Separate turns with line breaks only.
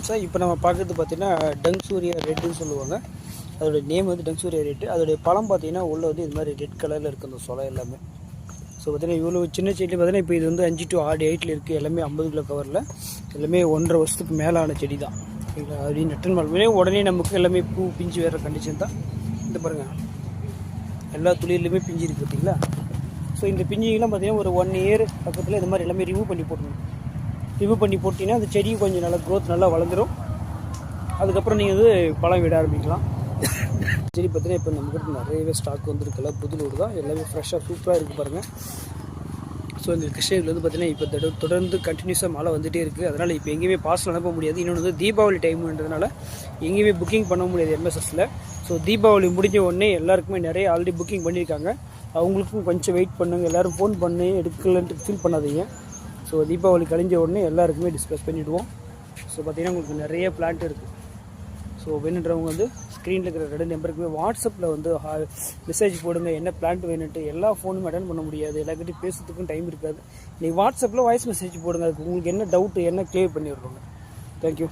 Sir இப்போ நம்ம பார்க்குறது பார்த்தீங்கன்னா டங் சூர்யா ரெட்டுன்னு சொல்லுவாங்க. அதோடய நேம் வந்து டங் சூர்யா ரெட்டு. அதோடைய பழம் பார்த்தீங்கன்னா உள்ளே வந்து இது மாதிரி ரெட் கலரில் இருக்குது அந்த சொலை எல்லாமே. ஸோ பார்த்தீங்கன்னா இவ்வளோ சின்ன செடி பார்த்தீங்கன்னா இப்போ இது வந்து 5 to 6 ஹைட்டில் இருக்குது. எல்லாமே 50 கிலோ கவரில் எல்லாமே 1.5 வருஷத்துக்கு மேலான செடி தான். சரிங்களா? அப்படின்னு நெட்டன் மழை உடனே நமக்கு எல்லாமே பூ பிஞ்சு வேறு கண்டிஷன் தான். இந்த பாருங்கள் எல்லா துளியிலுமே பிஞ்சு இருக்குது பார்த்தீங்களா. ஸோ இந்த பிஞ்சுங்கெல்லாம் பார்த்தீங்கன்னா ஒரு 1 இயர் பக்கத்தில் இது மாதிரி எல்லாமே ரிமூவ் பண்ணி போட்டுருணும். ரிமூவ் பண்ணி போட்டிங்கன்னா அந்த செடி கொஞ்சம் நல்லா க்ரோத் நல்லா வளர்ந்துடும். அதுக்கப்புறம் நீங்கள் வந்து பழம் விட ஆரம்பிக்கலாம். செடி பார்த்தீங்கன்னா இப்போ நம்மக்கிட்ட நிறையவே ஸ்டாக் வந்துருக்குல்ல, புதுலோடு தான் எல்லாமே ஃப்ரெஷ்ஷாக சூப்பராக இருக்குது பாருங்கள். ஸோ இந்த கிருஷ்ணகிரியில் வந்து பார்த்தீங்கன்னா இப்போ தொடர்ந்து கண்டினியூஸாக மழை வந்துகிட்டே இருக்குது. அதனால் இப்போ எங்கேயுமே பார்சல் அனுப்ப முடியாது. இன்னொன்று வந்து தீபாவளி டைம்ன்றதுனால எங்கேயுமே புக்கிங் பண்ண முடியாது எம்எஸ்எஸில். ஸோ தீபாவளி முடிஞ்ச உடனே எல்லாருக்குமே நிறைய ஆல்ரெடி புக்கிங் பண்ணியிருக்காங்க. அவங்களுக்கும் கொஞ்சம் வெயிட் பண்ணுங்கள். எல்லோரும் ஃபோன் பண்ணி எடுக்கலன்ட்டு ஃபீல் பண்ணாதீங்க. ஸோ தீபாவளி கழிஞ்ச உடனே எல்லாருக்குமே டிஸ்கஸ் பண்ணிவிடுவோம். ஸோ பார்த்திங்கன்னா உங்களுக்கு நிறைய பிளான்ட் இருக்குது. ஸோ வேணுன்றவங்க வந்து ஸ்க்ரீனில் இருக்கிற 2 நம்பருக்குமே வாட்ஸ்அப்பில் வந்து மெசேஜ் போடுங்க. என்ன பிளான்ட் வேணுன்ட்டு. எல்லா ஃபோனும் அட்டன் பண்ண முடியாது, எல்லாக்கிட்டையும் பேசுறதுக்கும் டைம் இருக்காது. நீங்கள் வாட்ஸ்அப்பில் வாய்ஸ் மெசேஜ் போடுங்க. அதுக்கு உங்களுக்கு என்ன டவுட்டு என்ன கிளியர் பண்ணிடுறோங்க. தேங்க்யூ.